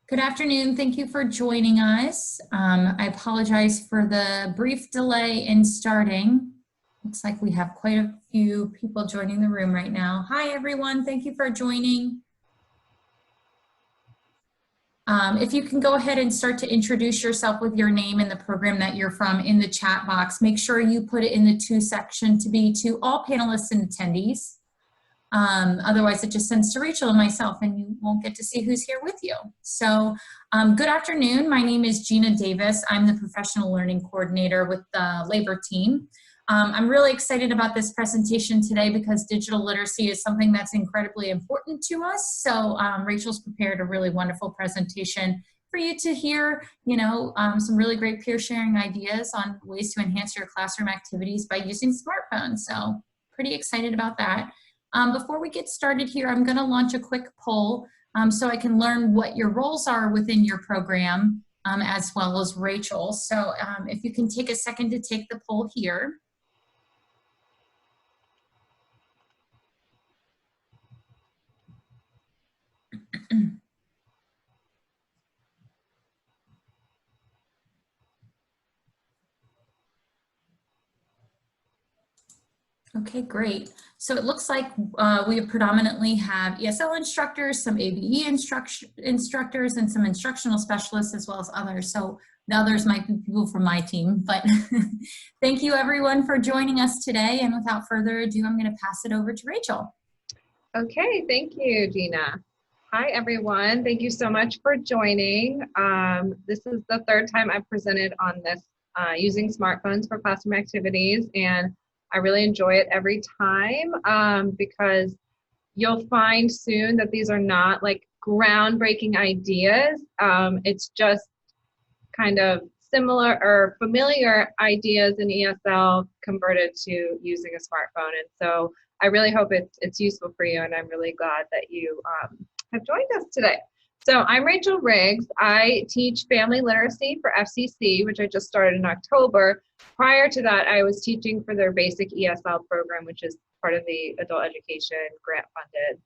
Good afternoon. Thank you for joining us. I apologize for the brief delay in starting. Looks like we have quite a few people joining the room right now. Hi, everyone. Thank you for joining. If you can go ahead and start to introduce yourself with your name and the program that you're from in the chat box, make sure you put it in the to section to be to all panelists and attendees. Otherwise, it just sends to Rachel and myself, and you won't get to see who's here with you. So good afternoon. My name is Gina Davis. I'm the Professional Learning Coordinator with the Labor Team. I'm really excited about this presentation today because digital literacy is something that's incredibly important to us. So Rachel's prepared a really wonderful presentation for you to hear, some really great peer sharing ideas on ways to enhance your classroom activities by using smartphones. So pretty excited about that. Before we get started here, I'm going to launch a quick poll so I can learn what your roles are within your program, as well as Rachel. So if you can take a second to take the poll here. Okay, great. So it looks like we predominantly have ESL instructors, some ABE instructors, and some instructional specialists, as well as others. So the others might be people from my team, but thank you everyone for joining us today. And without further ado, I'm going to pass it over to Rachel. Okay, thank you, Gina. Hi, everyone. Thank you so much for joining. This is the third time I've presented on this using smartphones for classroom activities, and I really enjoy it every time because you'll find soon that these are not like groundbreaking ideas. It's just kind of similar or familiar ideas in ESL converted to using a smartphone. And so I really hope it's useful for you, and I'm really glad that you have joined us today. So I'm Rachel Riggs. I teach family literacy for FCC, which I just started in October. Prior to that, I was teaching for their basic ESL program, which is part of the adult education grant-funded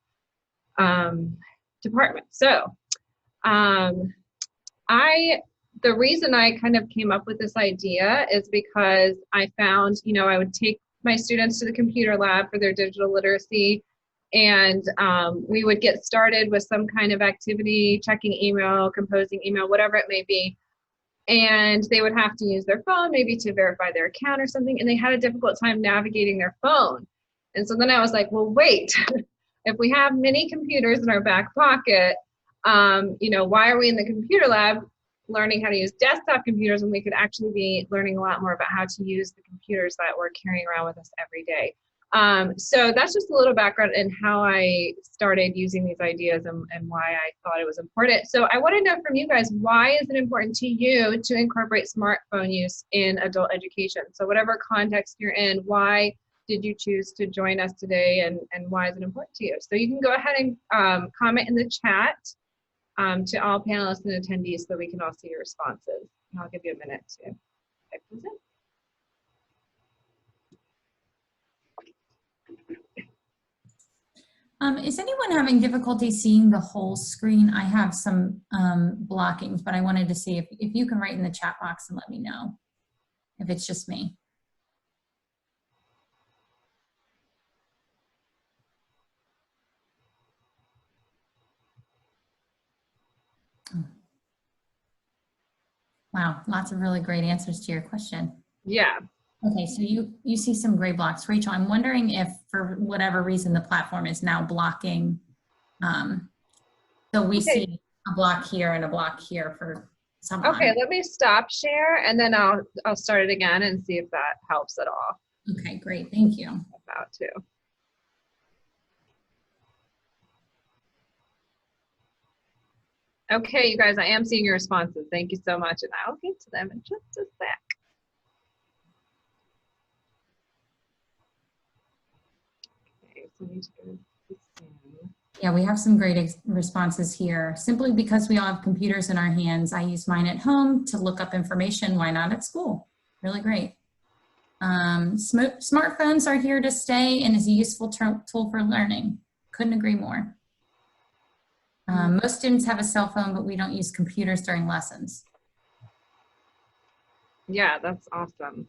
department. So the reason I kind of came up with this idea is because I found, I would take my students to the computer lab for their digital literacy, and we would get started with some kind of activity, checking email, composing email, whatever it may be. And they would have to use their phone maybe to verify their account or something, and they had a difficult time navigating their phone. And so then I was like, well, wait, if we have mini computers in our back pocket, why are we in the computer lab learning how to use desktop computers when we could actually be learning a lot more about how to use the computers that we're carrying around with us every day? So that's just a little background in how I started using these ideas and why I thought it was important. So I want to know from you guys, why is it important to you to incorporate smartphone use in adult education? So whatever context you're in, why did you choose to join us today, and why is it important to you? So you can go ahead and comment in the chat to all panelists and attendees so we can all see your responses. And I'll give you a minute to type those in. Is anyone having difficulty seeing the whole screen? I have some blockings, but I wanted to see if you can write in the chat box and let me know if it's just me. Wow, lots of really great answers to your question. Yeah. Okay, so you see some gray blocks. Rachel, I'm wondering if for whatever reason the platform is now blocking. So we see a block here and a block here for someone. Okay, let me stop share, and then I'll start it again and see if that helps at all. Okay, great, thank you. About to. Okay, you guys, I am seeing your responses. Thank you so much, and I'll get to them in just a sec. Okay, so I need to go to Zoom. Yeah, we have some great responses here. Simply because we all have computers in our hands, I use mine at home to look up information. Why not at school? Really great. Smartphones are here to stay and is a useful tool for learning. Couldn't agree more. Most students have a cell phone, but we don't use computers during lessons. Yeah, that's awesome.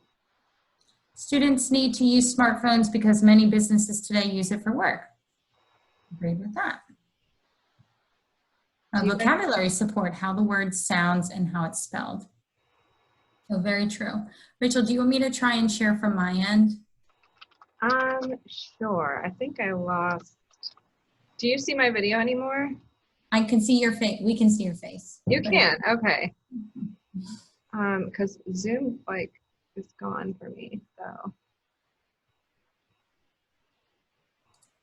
Students need to use smartphones because many businesses today use it for work. Agreed with that. Vocabulary support, how the word sounds and how it's spelled. So very true. Rachel, do you want me to try and share from my end? Sure. I think I lost. Do you see my video anymore? I can see your face. We can see your face. You can. Okay. Because Zoom is gone for me, so.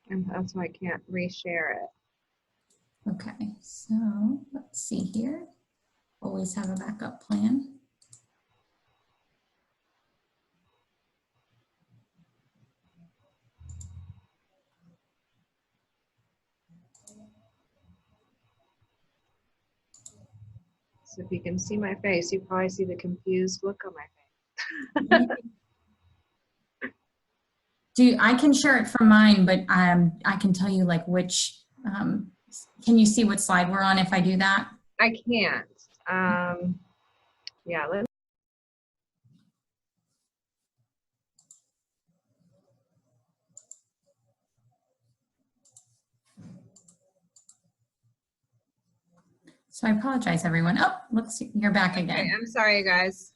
And that's why I can't reshare it. Okay, so let's see here. Always have a backup plan. So if you can see my face, you probably see the confused look on my face. I can share it from mine, but I can tell you like which, can you see what slide we're on if I do that? I can't. Yeah, let me. So I apologize, everyone. Oh, looks, you're back again. Okay, I'm sorry, guys.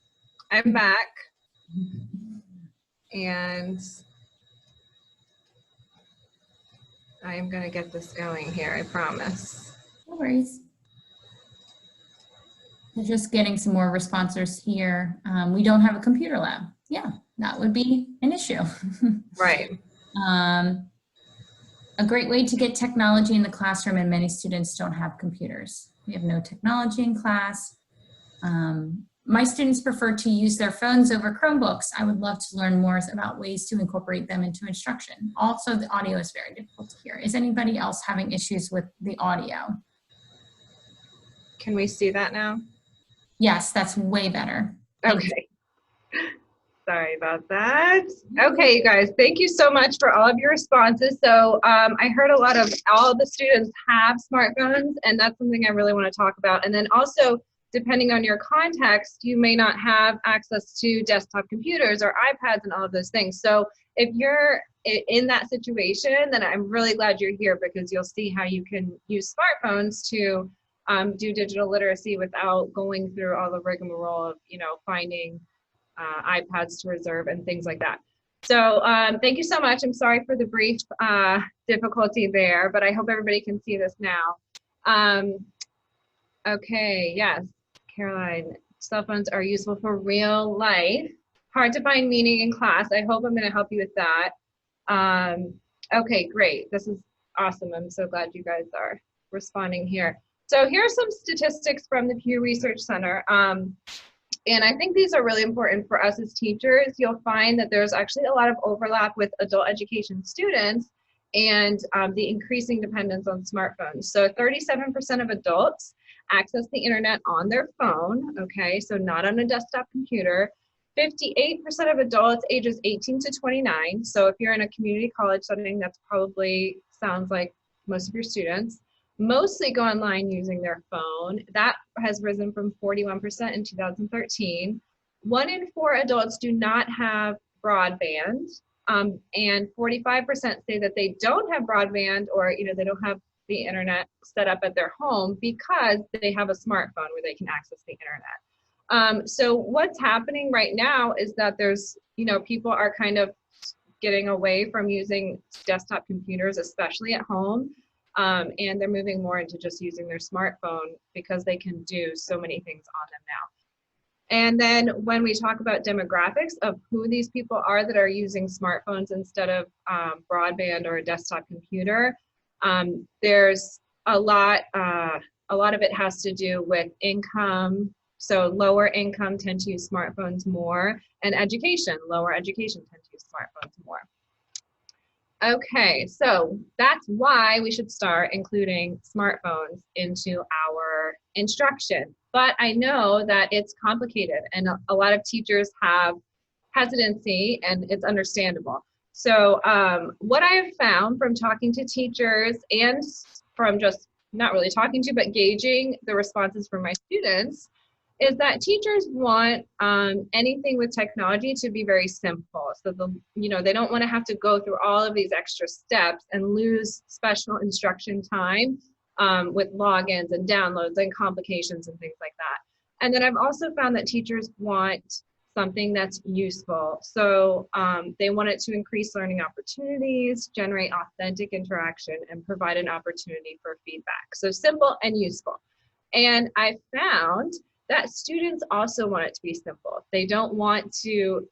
I'm back. And I am going to get this going here, I promise. No worries. We're just getting some more responses here. We don't have a computer lab. Yeah, that would be an issue. Right. A great way to get technology in the classroom, and many students don't have computers. We have no technology in class. My students prefer to use their phones over Chromebooks. I would love to learn more about ways to incorporate them into instruction. Also, the audio is very difficult to hear. Is anybody else having issues with the audio? Can we see that now? Yes, that's way better. Okay. Sorry about that. Okay, you guys, thank you so much for all of your responses. So I heard a lot of all the students have smartphones, and that's something I really want to talk about. And then also, depending on your context, you may not have access to desktop computers or iPads and all of those things. So if you're in that situation, then I'm really glad you're here, because you'll see how you can use smartphones to do digital literacy without going through all the rigmarole of, finding iPads to reserve and things like that. So thank you so much. I'm sorry for the brief difficulty there, but I hope everybody can see this now. Okay, yes, Caroline, cell phones are useful for real life. Hard to find meaning in class. I hope I'm going to help you with that. Okay, great. This is awesome. I'm so glad you guys are responding here. So here are some statistics from the Pew Research Center. And I think these are really important for us as teachers. You'll find that there's actually a lot of overlap with adult education students and the increasing dependence on smartphones. So 37% of adults access the internet on their phone, okay, so not on a desktop computer. 58% of adults ages 18 to 29. So if you're in a community college setting, that's probably sounds like most of your students. Mostly go online using their phone. That has risen from 41% in 2013. 1 in 4 adults do not have broadband, and 45% say that they don't have broadband, or they don't have the internet set up at their home because they have a smartphone where they can access the internet. So what's happening right now is that there's, people are kind of getting away from using desktop computers, especially at home. And they're moving more into just using their smartphone because they can do so many things on them now. And then when we talk about demographics of who these people are that are using smartphones instead of broadband or a desktop computer, there's a lot of it has to do with income. So lower income tend to use smartphones more, and education, lower education tend to use smartphones more. Okay, so that's why we should start including smartphones into our instruction. But I know that it's complicated, and a lot of teachers have hesitancy, and it's understandable. So what I have found from talking to teachers and from just not really talking to, but gauging the responses from my students, is that teachers want anything with technology to be very simple. So they don't want to have to go through all of these extra steps and lose special instruction time with logins and downloads and complications and things like that. And then I've also found that teachers want something that's useful. So they want it to increase learning opportunities, generate authentic interaction, and provide an opportunity for feedback. So simple and useful. And I found that students also want it to be simple. They don't want to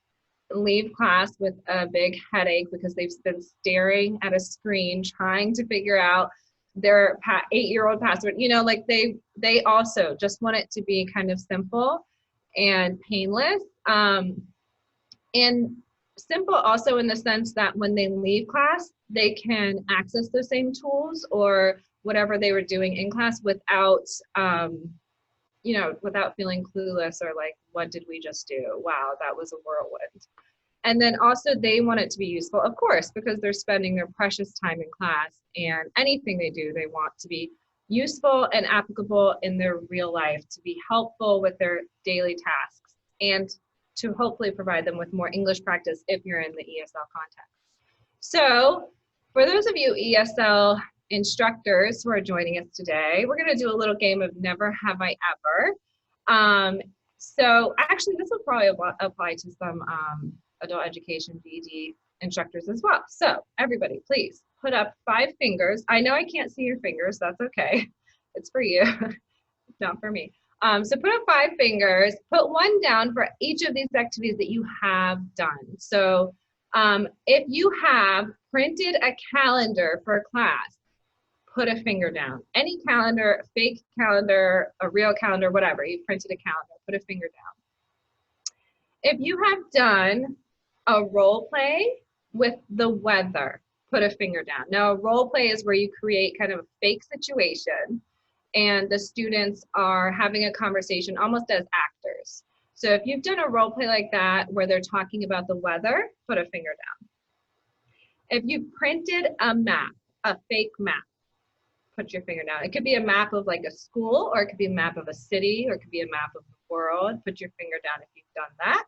leave class with a big headache because they've been staring at a screen trying to figure out their 8-year-old password. Like they also just want it to be kind of simple and painless. And simple also in the sense that when they leave class, they can access the same tools or whatever they were doing in class without without feeling clueless or like, what did we just do? Wow, that was a whirlwind. And then also they want it to be useful, of course, because they're spending their precious time in class, and anything they do, they want to be useful and applicable in their real life, to be helpful with their daily tasks, and to hopefully provide them with more English practice if you're in the ESL context. So for those of you ESL instructors who are joining us today, we're going to do a little game of Never Have I Ever. So actually this will probably apply to some adult education GED instructors as well. So everybody, please put up 5 fingers. I know I can't see your fingers. That's okay. It's for you, not for me. So put up 5 fingers, put 1 down for each of these activities that you have done. So if you have printed a calendar for a class, put a finger down. Any calendar, fake calendar, a real calendar, whatever, you printed a calendar, put a finger down. If you have done a role play with the weather, put a finger down. Now, a role play is where you create kind of a fake situation and the students are having a conversation almost as actors. So if you've done a role play like that where they're talking about the weather, put a finger down. If you printed a map, a fake map, put your finger down. It could be a map of like a school, or it could be a map of a city, or it could be a map of the world. Put your finger down if you've done that.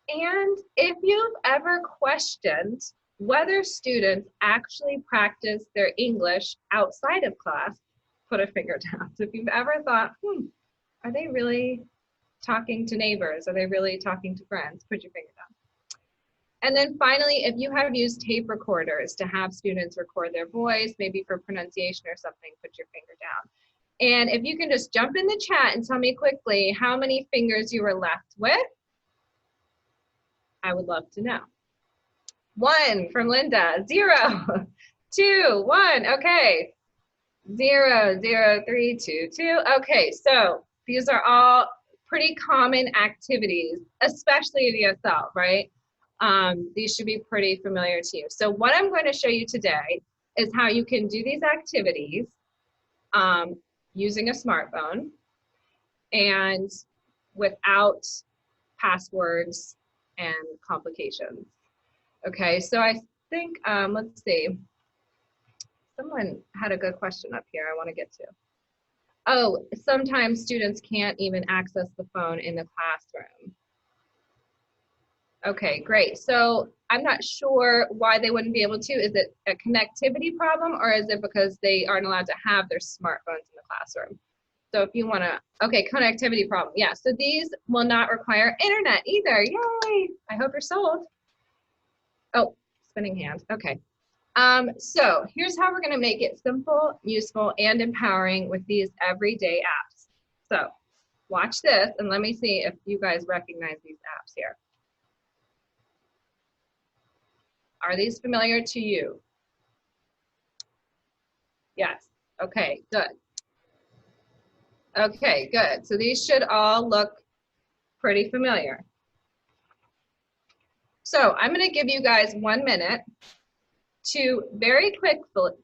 And if you've ever questioned whether students actually practice their English outside of class, put a finger down. So if you've ever thought, are they really talking to neighbors? Are they really talking to friends? Put your finger down. And then finally, if you have used tape recorders to have students record their voice, maybe for pronunciation or something, put your finger down. And if you can just jump in the chat and tell me quickly how many fingers you were left with, I would love to know. 1 from Linda, 0, 2, 1, okay. 0, 0, 3, 2, 2. Okay, so these are all pretty common activities, especially in ESL, right? These should be pretty familiar to you. So what I'm going to show you today is how you can do these activities using a smartphone and without passwords and complications. Okay, so I think, let's see. Someone had a good question up here I want to get to. Oh, sometimes students can't even access the phone in the classroom. Okay, great. So I'm not sure why they wouldn't be able to. Is it a connectivity problem, or is it because they aren't allowed to have their smartphones in the classroom? So if you want to, okay, connectivity problem. Yeah, so these will not require internet either. Yay! I hope you're sold. Oh, spinning hand. Okay. So here's how we're going to make it simple, useful, and empowering with these everyday apps. So watch this and let me see if you guys recognize these apps here. Are these familiar to you? Yes. Okay, good. Okay, good. So these should all look pretty familiar. So I'm going to give you guys 1 minute to very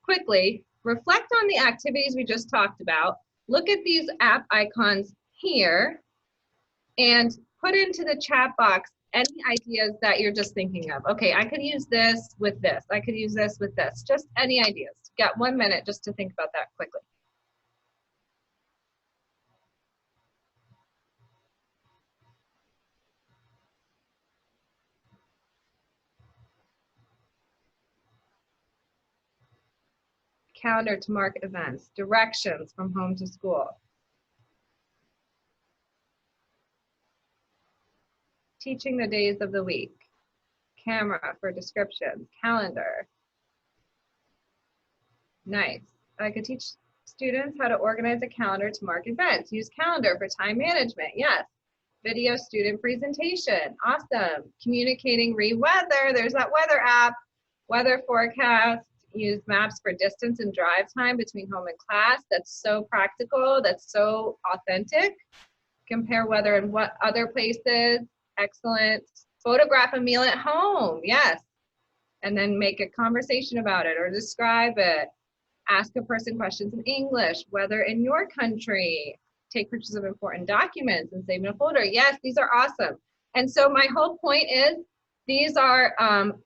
quickly reflect on the activities we just talked about. Look at these app icons here and put into the chat box any ideas that you're just thinking of. Okay, I could use this with this. I could use this with this. Just any ideas. got 1 minute just to think about that quickly. Calendar to mark events, directions from home to school. Teaching the days of the week. Camera for descriptions, calendar. Nice. I could teach students how to organize a calendar to mark events. Use calendar for time management. Yes. Video student presentation. Awesome. Communicating weather. There's that weather app. Weather forecast. Use maps for distance and drive time between home and class. That's so practical. That's so authentic. Compare weather in what other places. Excellent. Photograph a meal at home. Yes. And then make a conversation about it or describe it. Ask a person questions in English, weather in your country. Take pictures of important documents and save in a folder. Yes, these are awesome. And so my whole point is these are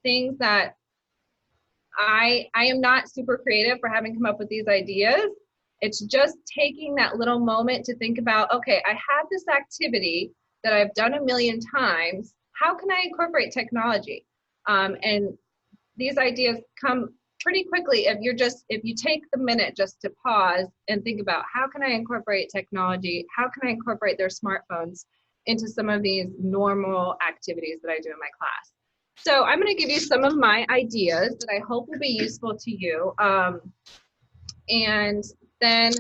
things that I am not super creative for having come up with these ideas. It's just taking that little moment to think about, okay, I have this activity that I've done a million times. How can I incorporate technology? And these ideas come pretty quickly if you take the minute just to pause and think about how can I incorporate technology? How can I incorporate their smartphones into some of these normal activities that I do in my class? So I'm going to give you some of my ideas that I hope will be useful to you. And then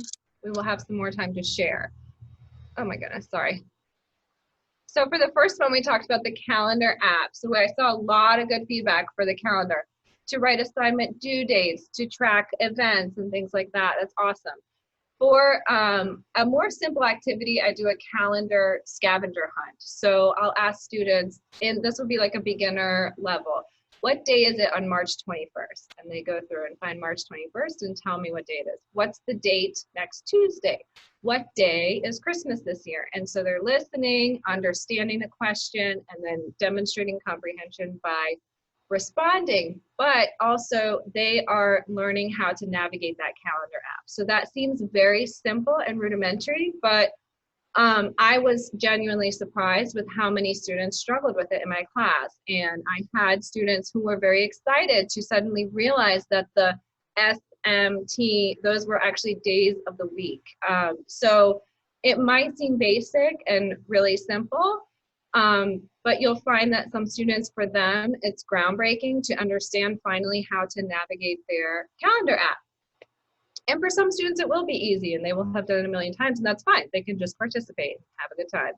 we will have some more time to share. Oh my goodness, sorry. So for the first one, we talked about the calendar app. So I saw a lot of good feedback for the calendar to write assignment due dates, to track events and things like that. That's awesome. For a more simple activity, I do a calendar scavenger hunt. So I'll ask students, and this will be like a beginner level, what day is it on March 21st? And they go through and find March 21st and tell me what day it is. What's the date next Tuesday? What day is Christmas this year? And so they're listening, understanding the question, and then demonstrating comprehension by responding, but also they are learning how to navigate that calendar app. So that seems very simple and rudimentary, but I was genuinely surprised with how many students struggled with it in my class. And I had students who were very excited to suddenly realize that the SMT, those were actually days of the week. So it might seem basic and really simple, but you'll find that some students, for them, it's groundbreaking to understand finally how to navigate their calendar app. And for some students, it will be easy and they will have done it a million times, and that's fine. They can just participate, have a good time.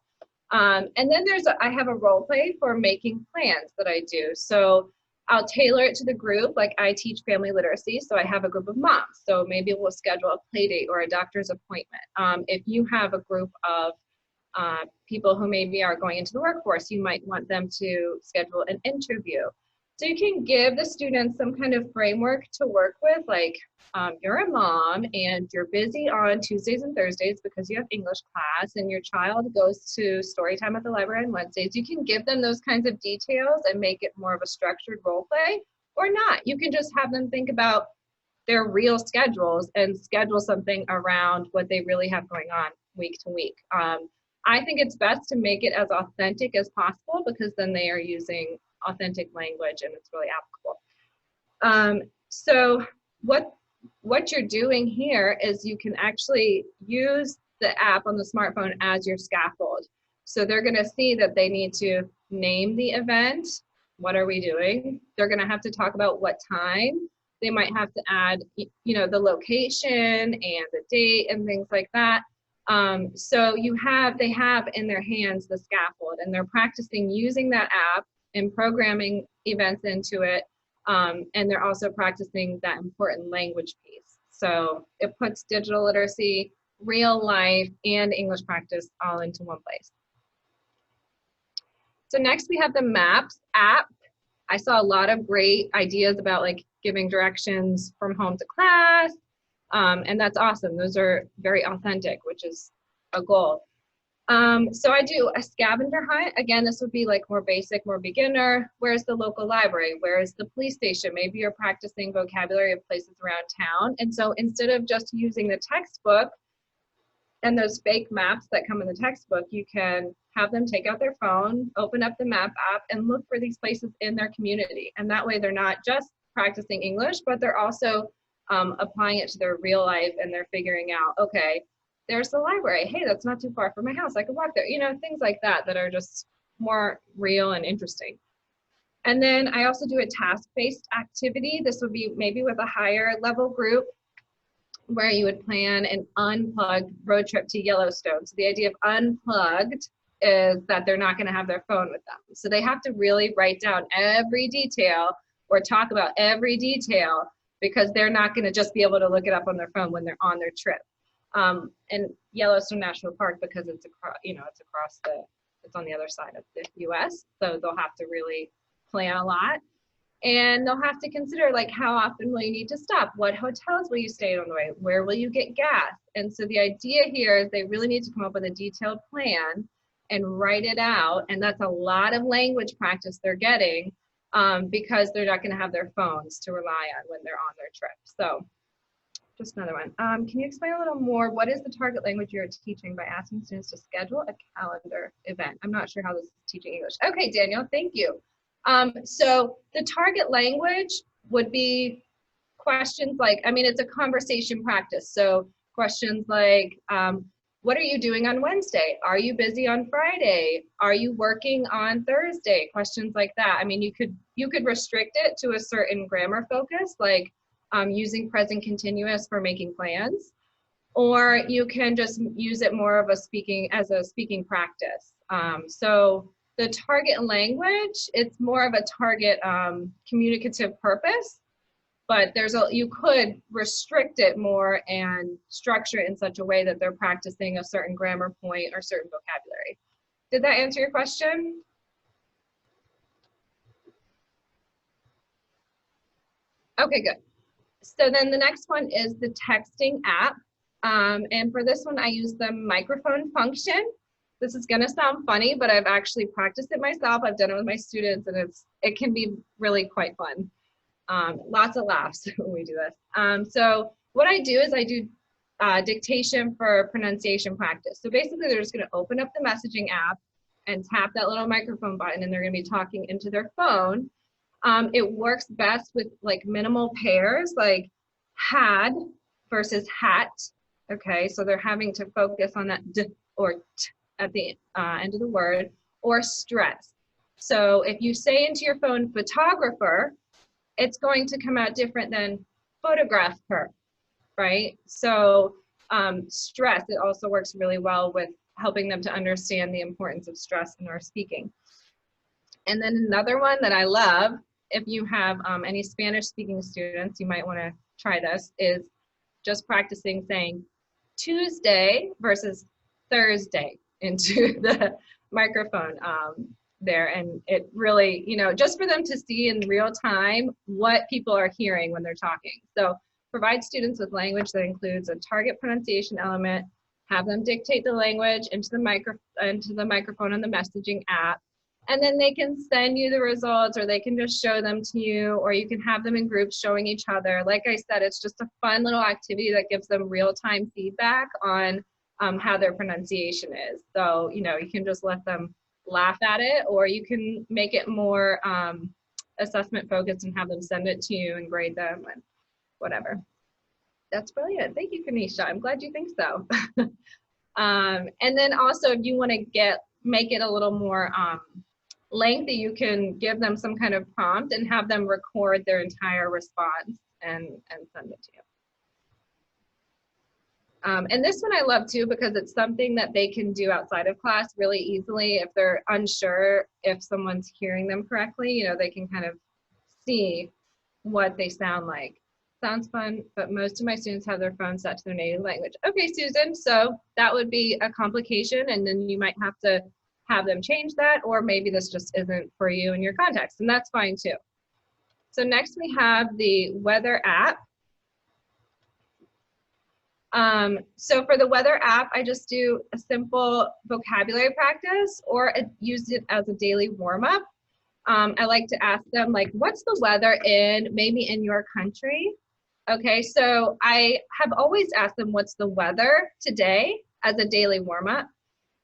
And then I have a role play for making plans that I do. So I'll tailor it to the group. Like I teach family literacy, so I have a group of moms. So maybe we'll schedule a play date or a doctor's appointment. If you have a group of people who maybe are going into the workforce, you might want them to schedule an interview. So you can give the students some kind of framework to work with, like you're a mom and you're busy on Tuesdays and Thursdays because you have English class and your child goes to story time at the library on Wednesdays. You can give them those kinds of details and make it more of a structured role play, or not. You can just have them think about their real schedules and schedule something around what they really have going on week to week. I think it's best to make it as authentic as possible, because then they are using authentic language and it's really applicable. So what you're doing here is you can actually use the app on the smartphone as your scaffold. So they're going to see that they need to name the event. What are we doing? They're going to have to talk about what time. They might have to add, the location and the date and things like that. So they have in their hands the scaffold, and they're practicing using that app and programming events into it. And they're also practicing that important language piece. So it puts digital literacy, real life, and English practice all into one place. So next we have the Maps app. I saw a lot of great ideas about like giving directions from home to class. And that's awesome. Those are very authentic, which is a goal. So I do a scavenger hunt. Again, this would be like more basic, more beginner. Where's the local library? Where is the police station? Maybe you're practicing vocabulary of places around town. And so instead of just using the textbook and those fake maps that come in the textbook, you can have them take out their phone, open up the map app, and look for these places in their community. And that way they're not just practicing English, but they're also applying it to their real life, and they're figuring out, okay, there's the library. Hey, that's not too far from my house. I could walk there. You know, things like that that are just more real and interesting. And then I also do a task-based activity. This would be maybe with a higher level group where you would plan an unplugged road trip to Yellowstone. So the idea of unplugged is that they're not going to have their phone with them. So they have to really write down every detail or talk about every detail, because they're not going to just be able to look it up on their phone when they're on their trip. And Yellowstone National Park, because it's across, you know, it's on the other side of the US. So they'll have to really plan a lot. And they'll have to consider, like, how often will you need to stop? What hotels will you stay on the way? Where will you get gas? And so the idea here is they really need to come up with a detailed plan and write it out. And that's a lot of language practice they're getting, because they're not going to have their phones to rely on when they're on their trip. So just another one. Can you explain a little more? What is the target language you're teaching by asking students to schedule a calendar event? I'm not sure how this is teaching English. Okay, Daniel, thank you. So the target language would be questions like, I mean, it's a conversation practice. So questions like, what are you doing on Wednesday? Are you busy on Friday? Are you working on Thursday? Questions like that. I mean, you could restrict it to a certain grammar focus, like using present continuous for making plans, or you can just use it more of a speaking practice. So the target language, it's more of a target communicative purpose, but you could restrict it more and structure it in such a way that they're practicing a certain grammar point or certain vocabulary. Did that answer your question? Okay, good. So then the next one is the texting app. And for this one, I use the microphone function. This is gonna sound funny, but I've actually practiced it myself. I've done it with my students, and it can be really quite fun. Lots of laughs when we do this. So what I do is I do dictation for pronunciation practice. So basically they're just gonna open up the messaging app and tap that little microphone button, and they're gonna be talking into their phone. It works best with like minimal pairs, like had versus hat. Okay, so they're having to focus on that d or t at the end of the word, or stress. So if you say into your phone photographer, it's going to come out different than photographer, right? So stress, it also works really well with helping them to understand the importance of stress in our speaking. And then another one that I love, if you have any Spanish speaking students, you might want to try this, is just practicing saying Tuesday versus Thursday into the microphone there. And it really, you know, just for them to see in real time what people are hearing when they're talking. So provide students with language that includes a target pronunciation element, have them dictate the language into the microphone on the messaging app, and then they can send you the results, or they can just show them to you, or you can have them in groups showing each other. Like I said, it's just a fun little activity that gives them real-time feedback on how their pronunciation is. So, you know, you can just let them laugh at it, or you can make it more assessment focused and have them send it to you and grade them and whatever. That's brilliant. Thank you, Kanisha. I'm glad you think so. And then also, if you want to make it a little more lengthy, you can give them some kind of prompt and have them record their entire response and send it to you. And this one I love too, because it's something that they can do outside of class really easily. If they're unsure if someone's hearing them correctly, you know, they can kind of see what they sound like. Sounds fun, but most of my students have their phone set to their native language. Okay, Susan, so that would be a complication, and then you might have to have them change that, or maybe this just isn't for you in your context, and that's fine too. So next we have the weather app. So for the weather app, I just do a simple vocabulary practice or use it as a daily warm-up. I like to ask them, like, what's the weather maybe in your country? Okay, so I have always asked them what's the weather today as a daily warm-up.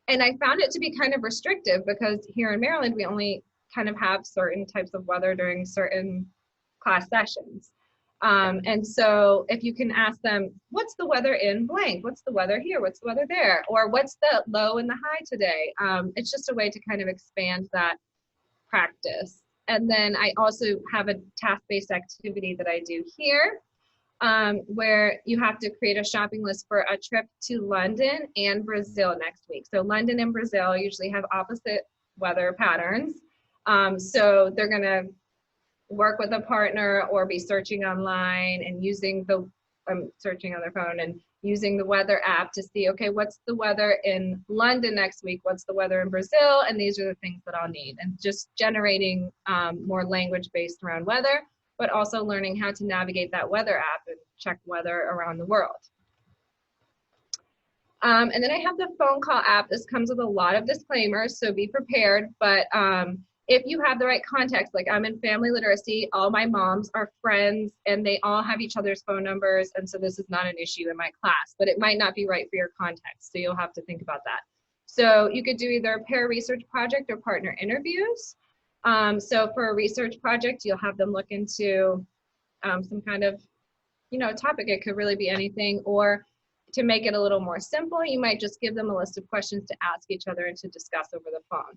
And I found it to be kind of restrictive because here in Maryland, we only kind of have certain types of weather during certain class sessions. And so if you can ask them, what's the weather in blank? What's the weather here? What's the weather there? Or what's the low and the high today? It's just a way to kind of expand that practice. And then I also have a task-based activity that I do here, where you have to create a shopping list for a trip to London and Brazil next week. So London and Brazil usually have opposite weather patterns. So they're gonna work with a partner or be searching online and using searching on their phone and using the weather app to see, okay, what's the weather in London next week? What's the weather in Brazil? And these are the things that I'll need. And just generating more language based around weather, but also learning how to navigate that weather app and check weather around the world. And then I have the phone call app. This comes with a lot of disclaimers, so be prepared. But if you have the right context, like I'm in family literacy, all my moms are friends and they all have each other's phone numbers. And so this is not an issue in my class, but it might not be right for your context. So you'll have to think about that. So you could do either a pair research project or partner interviews. So for a research project, you'll have them look into some kind of, topic. It could really be anything. Or to make it a little more simple, you might just give them a list of questions to ask each other and to discuss over the phone.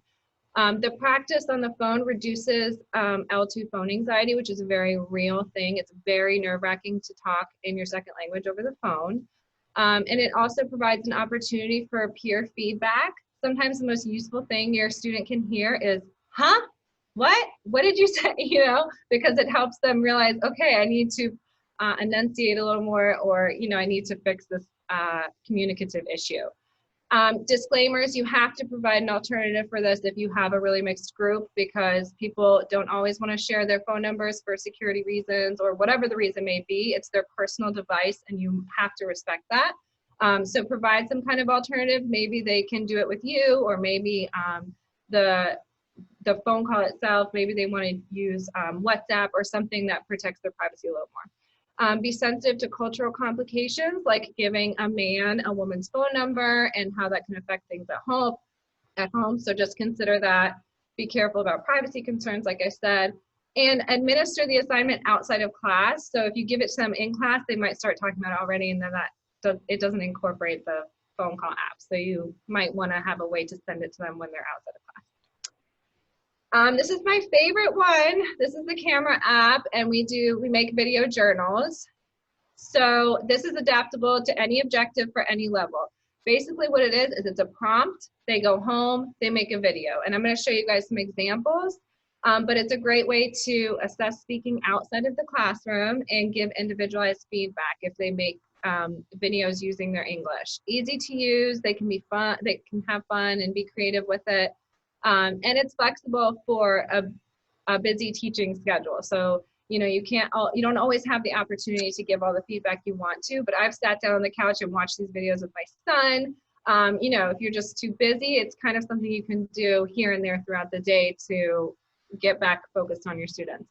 The practice on the phone reduces L2 phone anxiety, which is a very real thing. It's very nerve-wracking to talk in your second language over the phone. And it also provides an opportunity for peer feedback. Sometimes the most useful thing your student can hear is, huh? What did you say? Because it helps them realize, okay, I need to enunciate a little more, or, I need to fix this communicative issue. Disclaimers, you have to provide an alternative for this if you have a really mixed group, because people don't always want to share their phone numbers for security reasons or whatever the reason may be. It's their personal device and you have to respect that. So provide some kind of alternative. Maybe they can do it with you, or maybe the phone call itself, maybe they want to use WhatsApp or something that protects their privacy a little more. Be sensitive to cultural complications, like giving a man a woman's phone number and how that can affect things at home. So just consider that. Be careful about privacy concerns, like I said, and administer the assignment outside of class. So if you give it to them in class, they might start talking about it already, and then it doesn't incorporate the phone call app. So you might want to have a way to send it to them when they're outside of class. This is my favorite one. This is the camera app, and we make video journals. So this is adaptable to any objective for any level. Basically what it is it's a prompt. They go home, they make a video. And I'm going to show you guys some examples, but it's a great way to assess speaking outside of the classroom and give individualized feedback if they make videos using their English. Easy to use, they can be fun, they can have fun and be creative with it. And it's flexible for a busy teaching schedule. So, you don't always have the opportunity to give all the feedback you want to, but I've sat down on the couch and watched these videos with my son. If you're just too busy, it's kind of something you can do here and there throughout the day to get back focused on your students.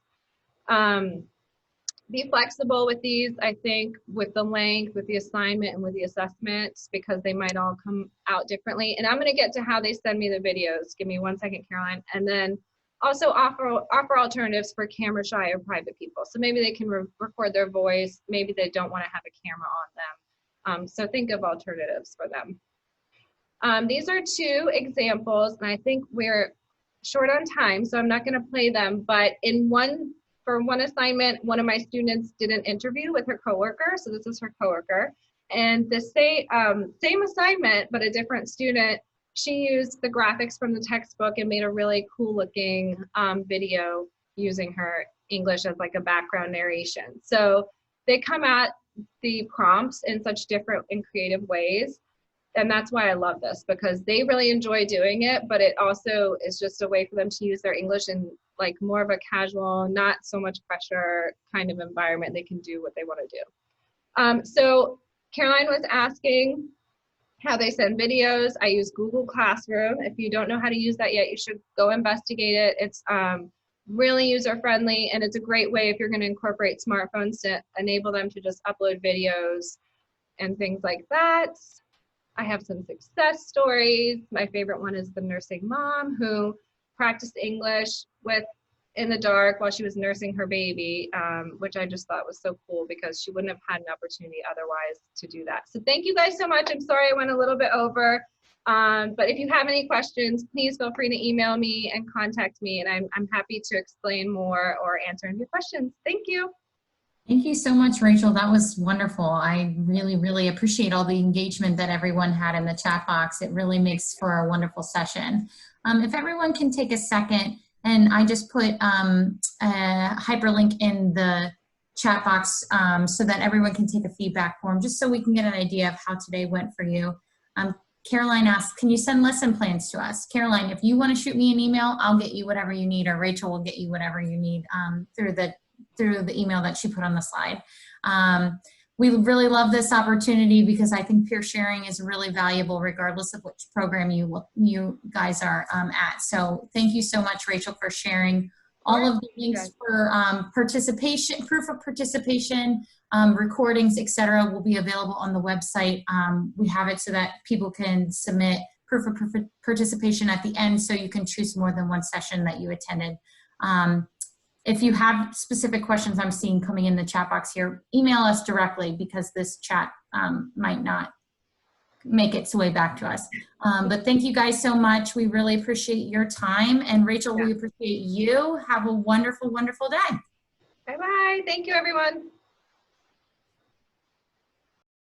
Be flexible with these, I think, with the length, with the assignment, and with the assessments, because they might all come out differently. And I'm going to get to how they send me the videos. Give me 1 second, Caroline. And then also offer alternatives for camera shy or private people. So maybe they can record their voice. Maybe they don't want to have a camera on them. So think of alternatives for them. These are 2 examples, and I think we're short on time, so I'm not going to play them. But for one assignment, one of my students did an interview with her coworker. So this is her coworker. And the same assignment, but a different student, she used the graphics from the textbook and made a really cool looking video using her English as like a background narration. So they come at the prompts in such different and creative ways. And that's why I love this, because they really enjoy doing it, but it also is just a way for them to use their English in like more of a casual, not so much pressure kind of environment. They can do what they want to do. So Caroline was asking how they send videos. I use Google Classroom. If you don't know how to use that yet, you should go investigate it. It's really user-friendly, and it's a great way if you're going to incorporate smartphones to enable them to just upload videos and things like that. I have some success stories. My favorite one is the nursing mom who practiced English in the dark while she was nursing her baby, which I just thought was so cool because she wouldn't have had an opportunity otherwise to do that. So thank you guys so much. I'm sorry I went a little bit over, but if you have any questions, please feel free to email me and contact me, and I'm happy to explain more or answer any questions. Thank you. Thank you so much, Rachel. That was wonderful. I really, really appreciate all the engagement that everyone had in the chat box. It really makes for a wonderful session. If everyone can take a second, and I just put a hyperlink in the chat box so that everyone can take a feedback form, just so we can get an idea of how today went for you. Caroline asked, can you send lesson plans to us? Caroline, if you want to shoot me an email, I'll get you whatever you need, or Rachel will get you whatever you need through the email that she put on the slide. We really love this opportunity because I think peer sharing is really valuable regardless of which program you guys are at. So thank you so much, Rachel, for sharing. All of the links for participation, proof of participation, recordings, etc., will be available on the website. We have it so that people can submit proof of participation at the end, so you can choose more than one session that you attended. If you have specific questions I'm seeing coming in the chat box here, email us directly because this chat might not make its way back to us. But thank you guys so much. We really appreciate your time. And Rachel, we appreciate you. Have a wonderful, wonderful day. Bye-bye. Thank you, everyone.